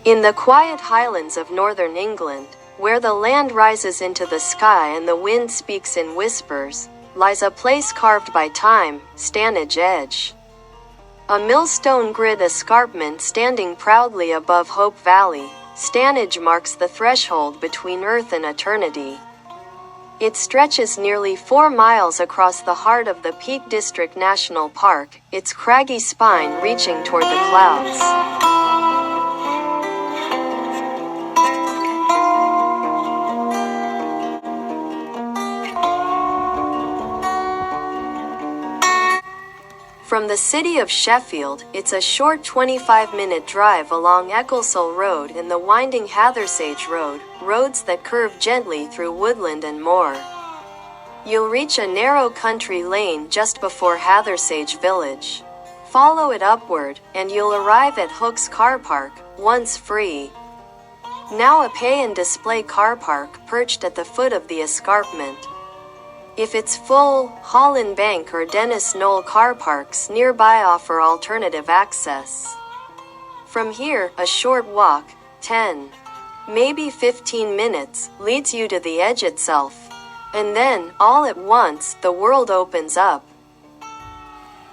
In the quiet highlands of northern England, where the land rises into the sky and the wind speaks in whispers, lies a place carved by time, Stanage Edge. A millstone grid escarpment standing proudly above Hope Valley, Stanage marks the threshold between Earth and eternity. It stretches nearly 4 miles across the heart of the Peak District National Park, its craggy spine reaching toward the clouds. From the city of Sheffield, it's a short 25-minute drive along Ecclesall Road and the winding Hathersage Road, roads that curve gently through woodland and moor. You'll reach a narrow country lane just before Hathersage Village. Follow it upward, and you'll arrive at Hook's Car Park, once free. Now a pay and display car park perched at the foot of the escarpment. If it's full, Holland Bank or Dennis Knoll car parks nearby offer alternative access. From here, a short walk, 10, maybe 15 minutes, leads you to the edge itself. And then, all at once, the world opens up.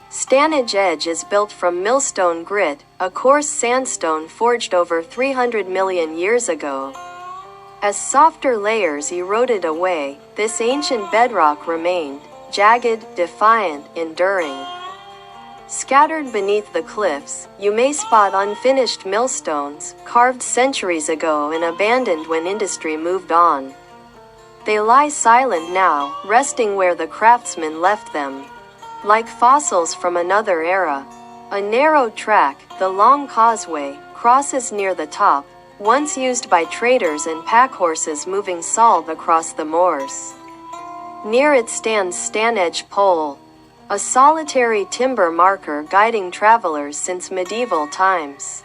Stanage Edge is built from millstone grit, a coarse sandstone forged over 300 million years ago. As softer layers eroded away, this ancient bedrock remained, jagged, defiant, enduring. Scattered beneath the cliffs, you may spot unfinished millstones, carved centuries ago and abandoned when industry moved on. They lie silent now, resting where the craftsmen left them. Like fossils from another era. A narrow track, the long Causeway, crosses near the top, once used by traders and pack horses moving salt across the moors. Near it stands Stanedge Pole, a solitary timber marker guiding travelers since medieval times.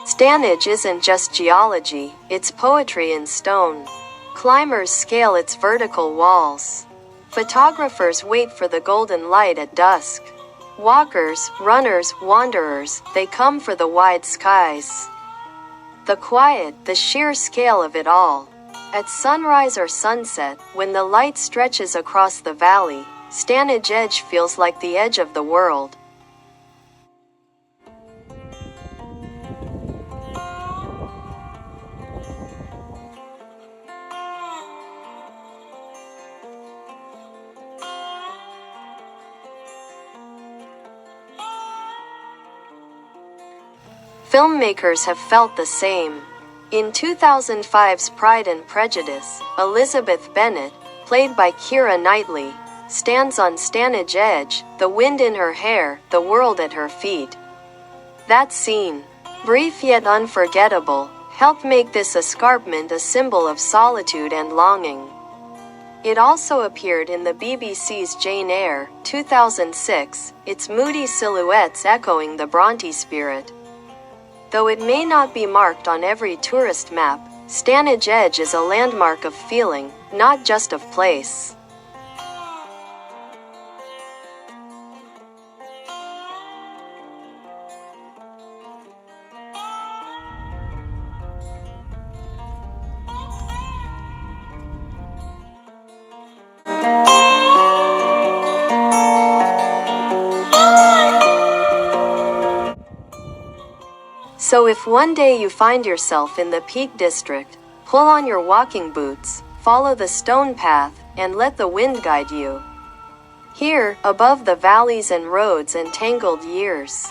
Stanage isn't just geology, it's poetry in stone. Climbers scale its vertical walls. Photographers wait for the golden light at dusk. Walkers, runners, wanderers, they come for the wide skies. The quiet, the sheer scale of it all. At sunrise or sunset, when the light stretches across the valley, Stanage Edge feels like the edge of the world. Filmmakers have felt the same. In 2005's Pride and Prejudice, Elizabeth Bennet, played by Keira Knightley, stands on Stanage Edge, the wind in her hair, the world at her feet. That scene, brief yet unforgettable, helped make this escarpment a symbol of solitude and longing. It also appeared in the BBC's Jane Eyre, 2006, its moody silhouettes echoing the Bronte spirit. Though it may not be marked on every tourist map, Stanage Edge is a landmark of feeling, not just of place. So if one day you find yourself in the Peak District, pull on your walking boots, follow the stone path, and let the wind guide you. Here, above the valleys and roads and tangled years,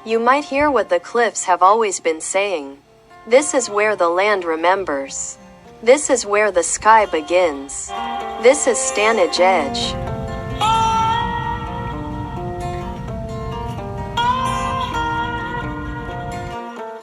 you might hear what the cliffs have always been saying. This is where the land remembers. This is where the sky begins. This is Stanage Edge.